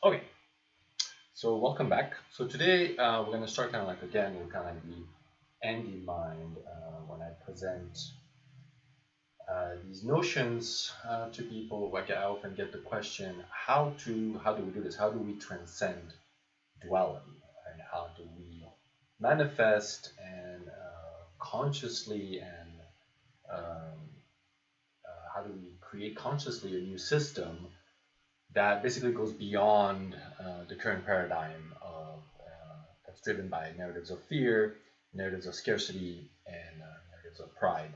Okay, so welcome back. So today we're going to start kind of like again with kind of like the end in mind when I present these notions to people. Like I often get the question, how do we do this? How do we transcend duality? And how do we manifest and consciously and um, how do we create consciously a new system that basically goes beyond the current paradigm of that's driven by narratives of fear, narratives of scarcity, and narratives of pride.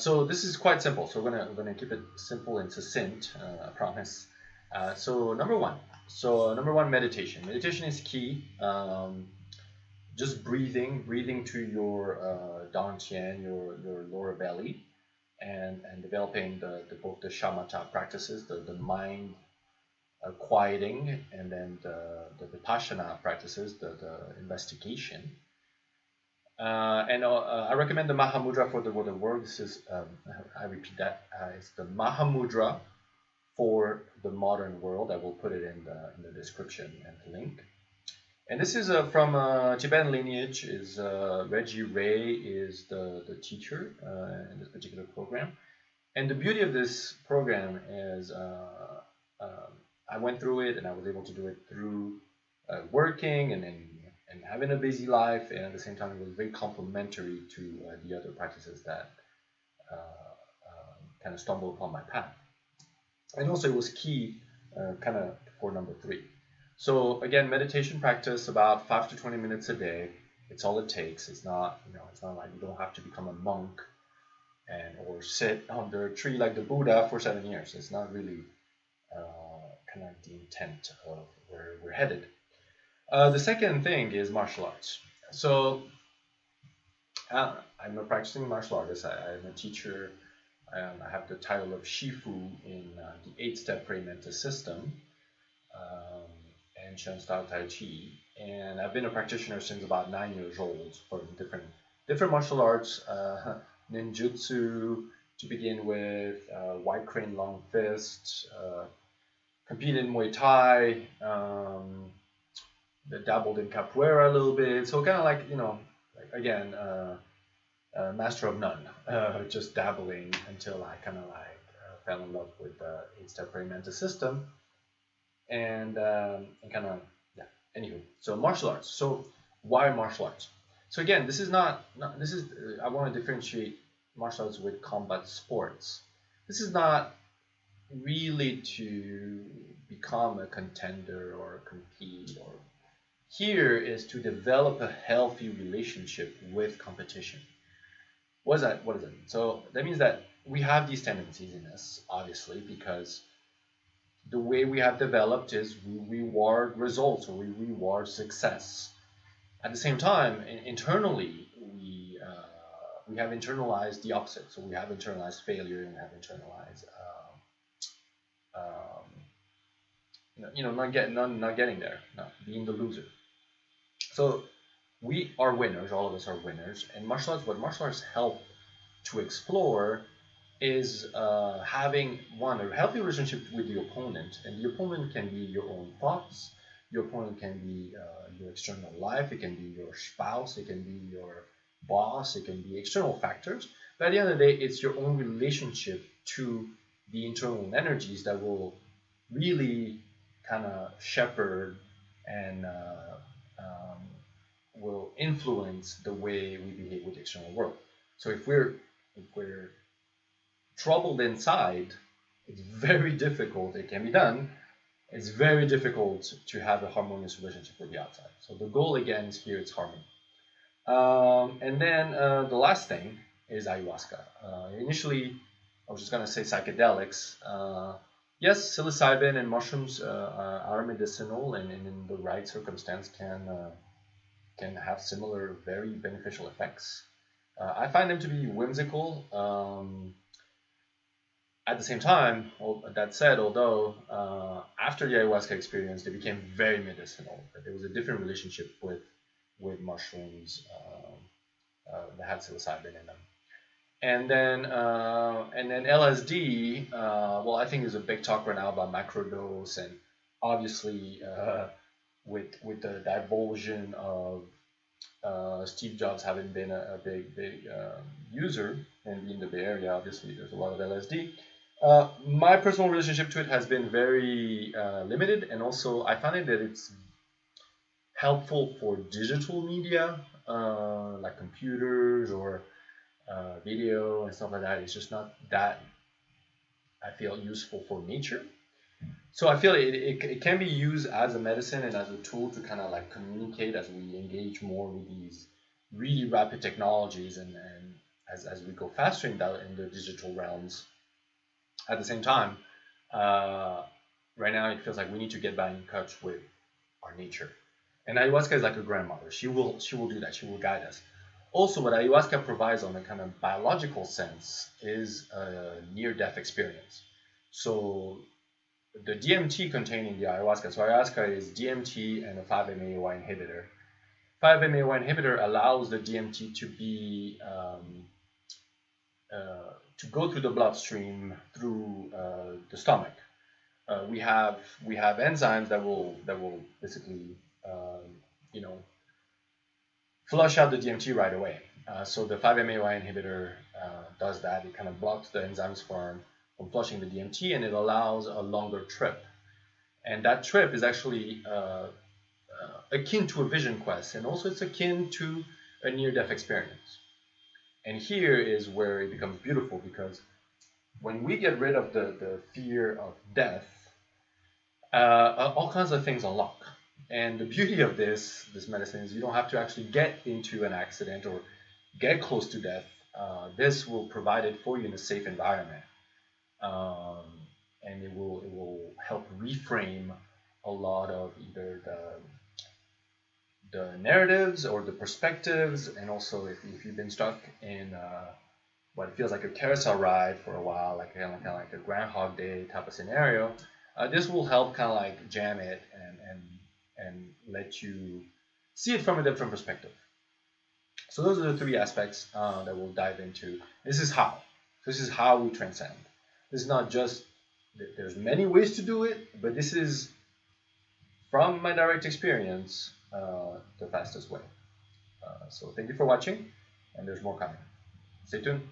So this is quite simple. So we're gonna keep it simple and succinct. I promise. So number one, meditation. Meditation is key. Just breathing to your dantian, your lower belly, and developing both the shamatha practices, the mind quieting, and then the vipassana practices, the investigation. And I recommend the Mahamudra for the word. This is, I repeat that, it's the Mahamudra for the modern world. I will put it in the description and the link. And this is from Tibetan lineage. Is Reggie Ray is the teacher in this particular program. And the beauty of this program is um, I went through it and I was able to do it through working and having a busy life, and at the same time it was very complementary to the other practices that kind of stumbled upon my path. And also it was key kind of for number three. So again, meditation practice about 5 to 20 minutes a day. It's all it takes. It's not like you don't have to become a monk and or sit under a tree like the Buddha for 7 years. It's not really kind of the intent of where we're headed. The second thing is martial arts. So I'm a practicing martial artist. I'm a teacher. I have the title of Shifu in the 8-step praying mantis system um, and Shen style Tai Chi. And I've been a practitioner since about 9 years old for different martial arts, ninjutsu to begin with, white crane long fist, compete in Muay Thai, dabbled in capoeira a little bit. So kind of like again, master of none, just dabbling until I kind of fell in love with the 8-step praying mantis system, and kind of yeah. Anywho, so martial arts. So why martial arts? So again, this is not this is I want to differentiate martial arts with combat sports. This is not really to become a contender or compete, or here is to develop a healthy relationship with competition. What does that mean? So that means that we have these tendencies in us, obviously, because the way we have developed is we reward results, or we reward success. At the same time, internally, we have internalized the opposite. So we have internalized failure, and we have internalized um, not getting there, not being the loser. So we are winners. All of us are winners. And martial arts, what martial arts help to explore is having a healthy relationship with the opponent, and the opponent can be your own thoughts. Your opponent can be your external life. It can be your spouse. It can be your boss. It can be external factors. But at the end of the day, it's your own relationship to the internal energies that will really kind of shepherd and um, will influence the way we behave with the external world. So if we're troubled inside, it's very difficult. It can be done. It's very difficult to have a harmonious relationship with the outside. So the goal again is here, it's harmony. And then the last thing is ayahuasca. Initially, I was just gonna say psychedelics. Yes, psilocybin and mushrooms are medicinal, and in the right circumstance can have similar, very beneficial effects. I find them to be whimsical. At the same time, that said, although after the ayahuasca experience, they became very medicinal. There was a different relationship with mushrooms that had psilocybin in them. And then LSD. Well, I think there's a big talk right now about macrodose, and obviously, with the divulsion of Steve Jobs having been a big user and in the Bay Area, obviously there's a lot of LSD. My personal relationship to it has been very limited, and also I find it that it's helpful for digital media, like computers or video and stuff like that. It's just not that I feel useful for nature. So I feel it can be used as a medicine and as a tool to kind of like communicate as we engage more with these really rapid technologies and as we go faster in the digital realms. At the same time, uh, right now it feels like we need to get back in touch with our nature. And ayahuasca is like a grandmother. She will do that. She will guide us. Also, what ayahuasca provides on a kind of biological sense is a near-death experience. So the DMT contained in the ayahuasca. So ayahuasca is DMT and a 5-MeO inhibitor. 5-MeO inhibitor allows the DMT to be to go through the bloodstream through the stomach. We have enzymes that will basically you know flush out the DMT right away. So the 5-MeO inhibitor does that. It kind of blocks the enzymes from flushing the DMT, and it allows a longer trip. And that trip is actually akin to a vision quest, and also it's akin to a near-death experience. And here is where it becomes beautiful, because when we get rid of the fear of death, all kinds of things unlock. And the beauty of this medicine is you don't have to actually get into an accident or get close to death. This will provide it for you in a safe environment, um, and it will help reframe a lot of either the narratives or the perspectives, and also if you've been stuck in what feels like a carousel ride for a while, like kind of like a Groundhog Day type of scenario, this will help kind of like jam it and let you see it from a different perspective. So those are the three aspects that we'll dive into. This is how. This is how we transcend. This is not just. There's many ways to do it, but this is from my direct experience the fastest way. So thank you for watching, and there's more coming. Stay tuned.